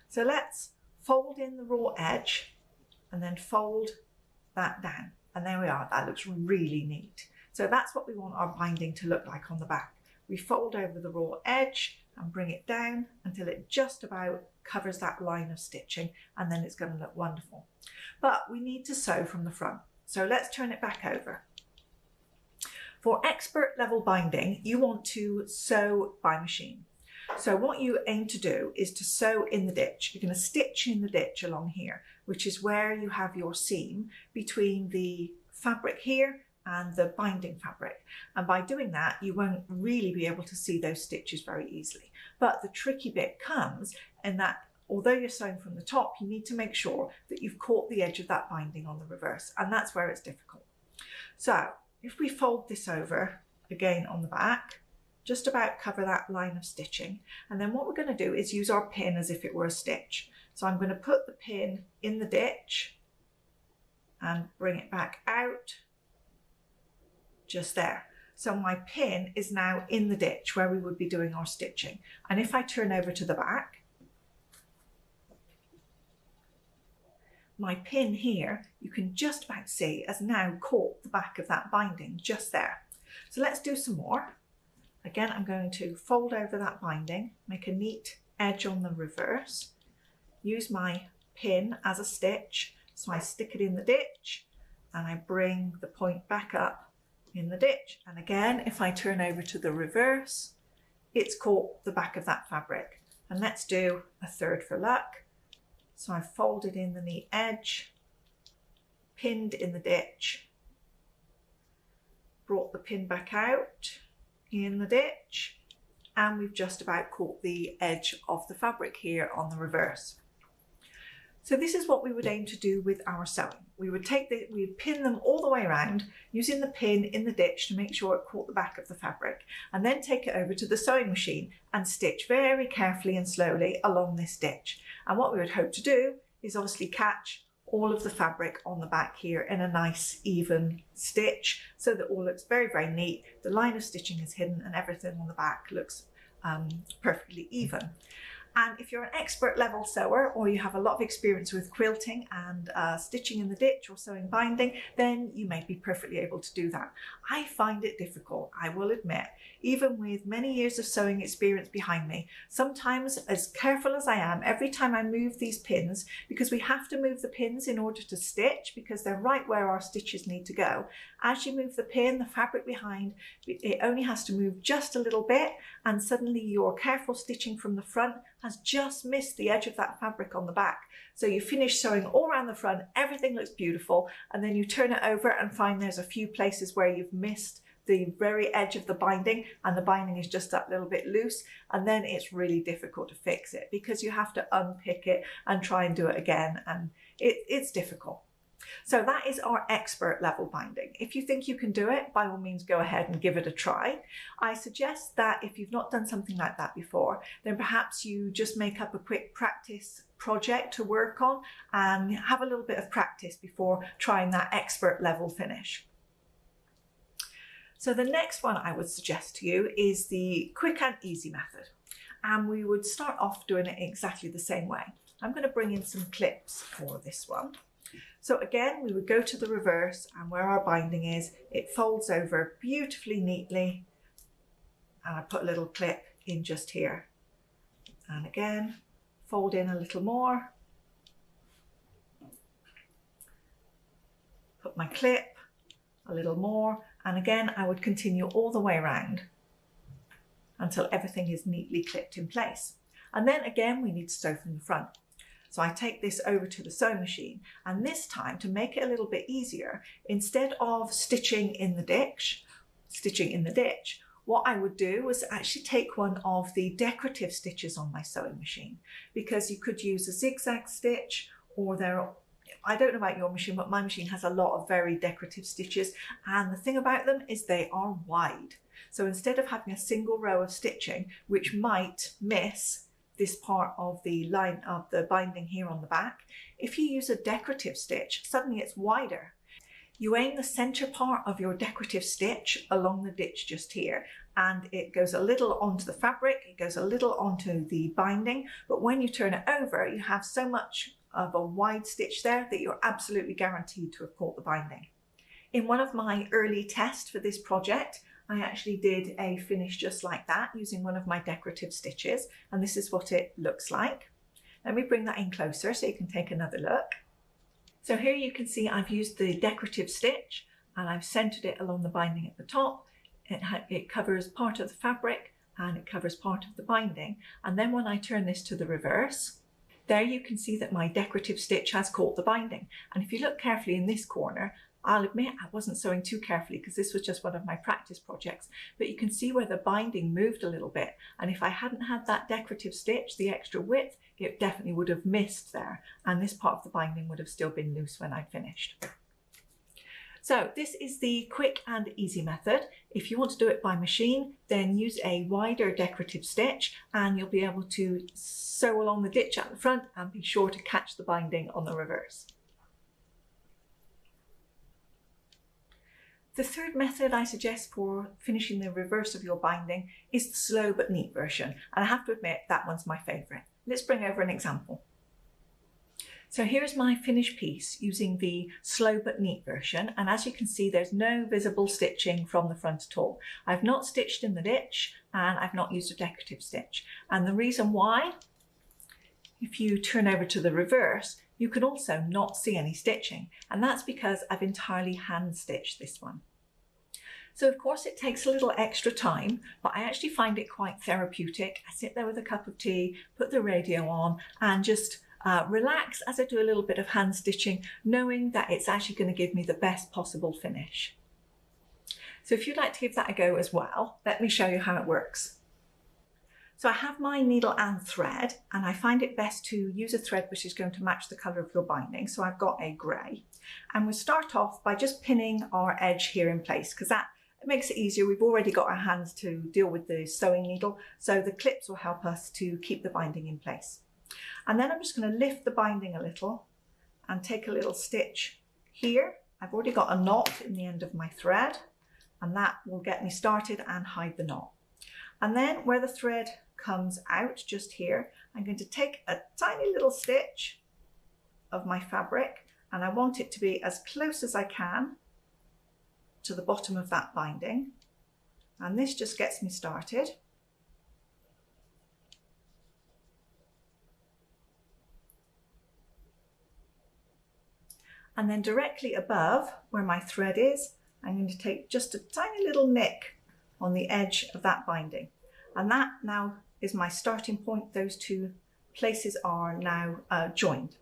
So let's fold in the raw edge and then fold that down. And there we are, that looks really neat. So that's what we want our binding to look like on the back. We fold over the raw edge and bring it down until it just about covers that line of stitching, and then it's going to look wonderful. But we need to sew from the front. So let's turn it back over. For expert level binding, you want to sew by machine. So what you aim to do is to sew in the ditch. You're going to stitch in the ditch along here, which is where you have your seam between the fabric here and the binding fabric. And by doing that, you won't really be able to see those stitches very easily. But the tricky bit comes in that although you're sewing from the top, you need to make sure that you've caught the edge of that binding on the reverse, and that's where it's difficult. So if we fold this over again on the back, just about cover that line of stitching, and then what we're going to do is use our pin as if it were a stitch. So I'm going to put the pin in the ditch and bring it back out just there. So my pin is now in the ditch where we would be doing our stitching. And if I turn over to the back, my pin here, you can just about see, has now caught the back of that binding just there. So let's do some more. Again, I'm going to fold over that binding, make a neat edge on the reverse, use my pin as a stitch. So I stick it in the ditch and I bring the point back up in the ditch. And again, if I turn over to the reverse, it's caught the back of that fabric. And let's do a third for luck. So I folded in the neat edge, pinned in the ditch, brought the pin back out in the ditch, and we've just about caught the edge of the fabric here on the reverse. So this is what we would aim to do with our sewing. We would we'd pin them all the way around using the pin in the ditch to make sure it caught the back of the fabric, and then take it over to the sewing machine and stitch very carefully and slowly along this ditch. And what we would hope to do is obviously catch all of the fabric on the back here in a nice even stitch, so that all looks very, very neat. The line of stitching is hidden and everything on the back looks perfectly even. And if you're an expert level sewer, or you have a lot of experience with quilting and stitching in the ditch or sewing binding, then you may be perfectly able to do that. I find it difficult, I will admit, even with many years of sewing experience behind me. Sometimes, as careful as I am, every time I move these pins, because we have to move the pins in order to stitch, because they're right where our stitches need to go. As you move the pin, the fabric behind, it only has to move just a little bit, and suddenly your careful stitching from the front has just missed the edge of that fabric on the back. So you finish sewing all around the front, everything looks beautiful, and then you turn it over and find there's a few places where you've missed the very edge of the binding, and the binding is just that little bit loose, and then it's really difficult to fix it because you have to unpick it and try and do it again, and it's difficult. So that is our expert level binding. If you think you can do it, by all means go ahead and give it a try. I suggest that if you've not done something like that before, then perhaps you just make up a quick practice project to work on and have a little bit of practice before trying that expert level finish. So the next one I would suggest to you is the quick and easy method. And we would start off doing it exactly the same way. I'm going to bring in some clips for this one. So again, we would go to the reverse, and where our binding is, it folds over beautifully neatly. And I put a little clip in just here. And again, fold in a little more. Put my clip, a little more. And again, I would continue all the way around until everything is neatly clipped in place. And then again, we need to sew from the front. So I take this over to the sewing machine, and this time, to make it a little bit easier, instead of stitching in the ditch, what I would do was actually take one of the decorative stitches on my sewing machine, because you could use a zigzag stitch, or I don't know about your machine, but my machine has a lot of very decorative stitches, and the thing about them is they are wide. So instead of having a single row of stitching, which might miss this part of the line of the binding here on the back, if you use a decorative stitch, suddenly it's wider. You aim the center part of your decorative stitch along the ditch just here, and it goes a little onto the fabric, it goes a little onto the binding, but when you turn it over, you have so much of a wide stitch there that you're absolutely guaranteed to have caught the binding. In one of my early tests for this project, I actually did a finish just like that using one of my decorative stitches, and this is what it looks like. Let me bring that in closer so you can take another look. So here you can see I've used the decorative stitch and I've centered it along the binding at the top. It covers part of the fabric and it covers part of the binding, and then when I turn this to the reverse, There you can see that my decorative stitch has caught the binding. And if you look carefully in this corner, I'll admit I wasn't sewing too carefully because this was just one of my practice projects, but you can see where the binding moved a little bit. And if I hadn't had that decorative stitch, the extra width, it definitely would have missed there. And this part of the binding would have still been loose when I'd finished. So this is the quick and easy method. If you want to do it by machine, then use a wider decorative stitch and you'll be able to sew along the ditch at the front and be sure to catch the binding on the reverse. The third method I suggest for finishing the reverse of your binding is the slow but neat version. And I have to admit that one's my favourite. Let's bring over an example. So here's my finished piece using the slow but neat version. And as you can see, there's no visible stitching from the front at all. I've not stitched in the ditch and I've not used a decorative stitch. And the reason why, if you turn over to the reverse, you can also not see any stitching. And that's because I've entirely hand stitched this one. So of course it takes a little extra time, but I actually find it quite therapeutic. I sit there with a cup of tea, put the radio on and just relax as I do a little bit of hand stitching, knowing that it's actually going to give me the best possible finish. So if you'd like to give that a go as well, let me show you how it works. So I have my needle and thread, and I find it best to use a thread which is going to match the colour of your binding. So I've got a grey, and we'll start off by just pinning our edge here in place because that makes it easier. We've already got our hands to deal with the sewing needle, so the clips will help us to keep the binding in place. And then I'm just going to lift the binding a little and take a little stitch here. I've already got a knot in the end of my thread, and that will get me started and hide the knot. And then where the thread comes out just here, I'm going to take a tiny little stitch of my fabric, and I want it to be as close as I can to the bottom of that binding. And this just gets me started. And then directly above where my thread is, I'm going to take just a tiny little nick on the edge of that binding. And that now is my starting point. Those two places are now joined.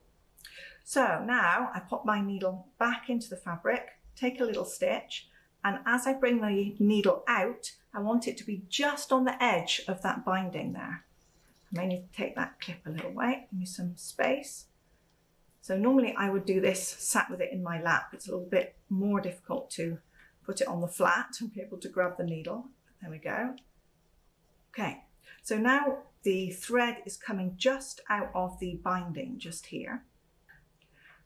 So now I pop my needle back into the fabric, take a little stitch, and as I bring the needle out, I want it to be just on the edge of that binding there. I may need to take that clip a little way, give me some space. So normally I would do this sat with it in my lap. It's a little bit more difficult to put it on the flat and be able to grab the needle. There we go. Okay, so now the thread is coming just out of the binding just here.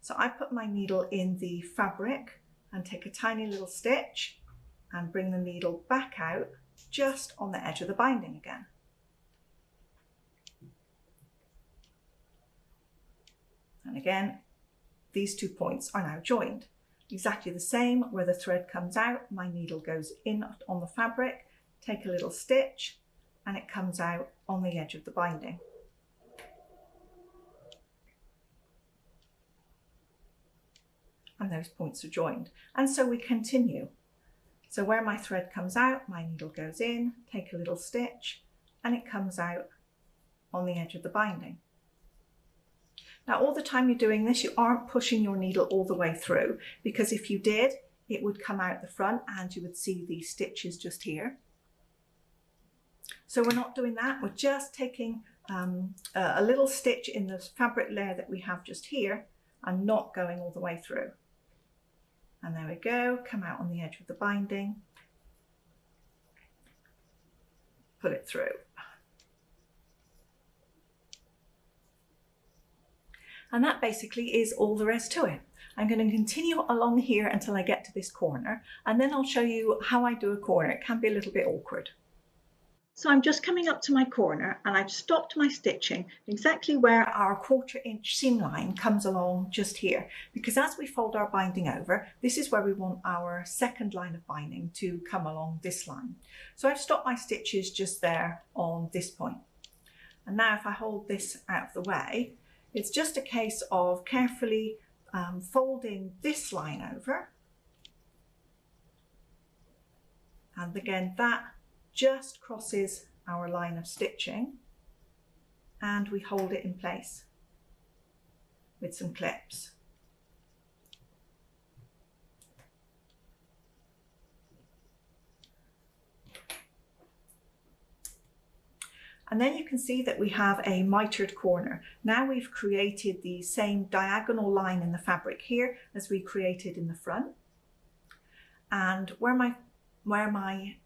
So I put my needle in the fabric and take a tiny little stitch and bring the needle back out just on the edge of the binding again. And again, these 2 points are now joined. Exactly the same, where the thread comes out, my needle goes in on the fabric, take a little stitch, and it comes out on the edge of the binding. And those points are joined. And so we continue. So where my thread comes out, my needle goes in, take a little stitch, and it comes out on the edge of the binding. Now, all the time you're doing this, you aren't pushing your needle all the way through, because if you did, it would come out the front and you would see these stitches just here. So we're not doing that. We're just taking a little stitch in the fabric layer that we have just here and not going all the way through. And there we go, come out on the edge of the binding, pull it through. And that basically is all there is to it. I'm going to continue along here until I get to this corner, and then I'll show you how I do a corner. It can be a little bit awkward. So I'm just coming up to my corner and I've stopped my stitching exactly where our 1/4 inch seam line comes along just here, because as we fold our binding over, this is where we want our second line of binding to come along this line. So I've stopped my stitches just there on this point. And now if I hold this out of the way, it's just a case of carefully folding this line over. And again, that just crosses our line of stitching and we hold it in place. with some clips. And then you can see that we have a mitered corner. Now we've created the same diagonal line in the fabric here as we created in the front. And where my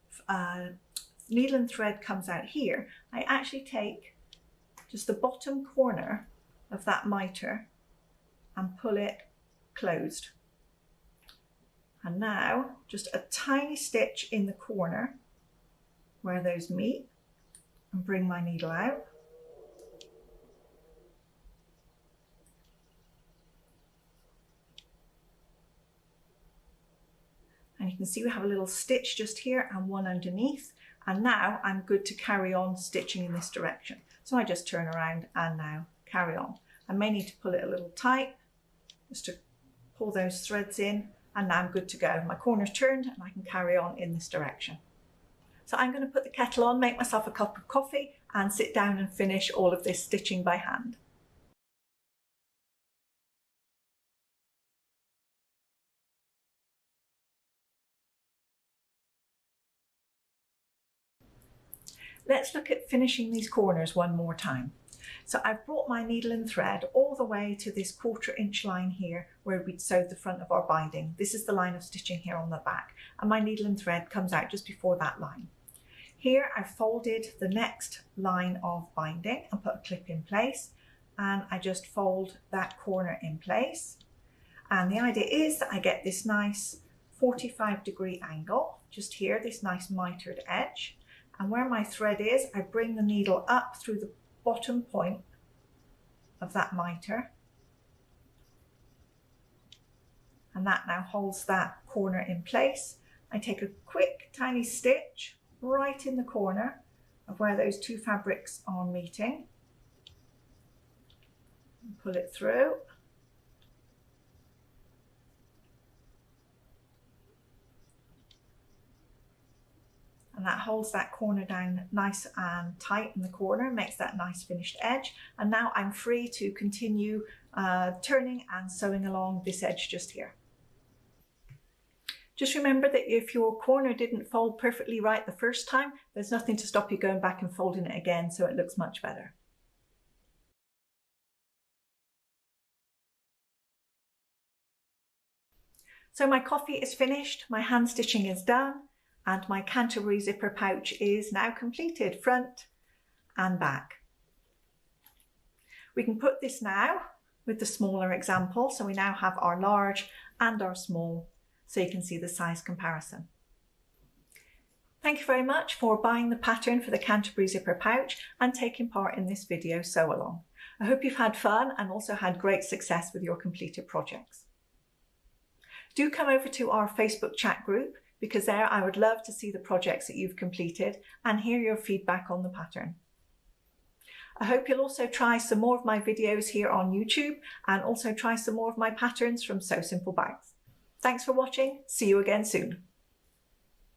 needle and thread comes out here, I actually take just the bottom corner of that miter and pull it closed. And now just a tiny stitch in the corner where those meet, and bring my needle out. And you can see we have a little stitch just here and one underneath. And now I'm good to carry on stitching in this direction. So I just turn around and now carry on. I may need to pull it a little tight just to pull those threads in, and now I'm good to go. My corner's turned and I can carry on in this direction. So I'm going to put the kettle on, make myself a cup of coffee and sit down and finish all of this stitching by hand. Let's look at finishing these corners one more time. So I've brought my needle and thread all the way to this 1/4 inch line here where we'd sewed the front of our binding. This is the line of stitching here on the back, and my needle and thread comes out just before that line. Here I've folded the next line of binding and put a clip in place, and I just fold that corner in place. And the idea is that I get this nice 45-degree angle just here, this nice mitered edge. And where my thread is, I bring the needle up through the bottom point of that miter. And that now holds that corner in place. I take a quick tiny stitch right in the corner of where those two fabrics are meeting. And pull it through. And that holds that corner down nice and tight in the corner, makes that nice finished edge. And now I'm free to continue turning and sewing along this edge just here. Just remember that if your corner didn't fold perfectly right the first time, there's nothing to stop you going back and folding it again so it looks much better. So my coffee is finished, my hand stitching is done, and my Canterbury Zipper Pouch is now completed, front and back. We can put this now with the smaller example, so we now have our large and our small, so you can see the size comparison. Thank you very much for buying the pattern for the Canterbury Zipper Pouch and taking part in this video sew along. I hope you've had fun and also had great success with your completed projects. Do come over to our Facebook chat group, because there I would love to see the projects that you've completed and hear your feedback on the pattern. I hope you'll also try some more of my videos here on YouTube and also try some more of my patterns from Sew Simple Bags. Thanks for watching. See you again soon.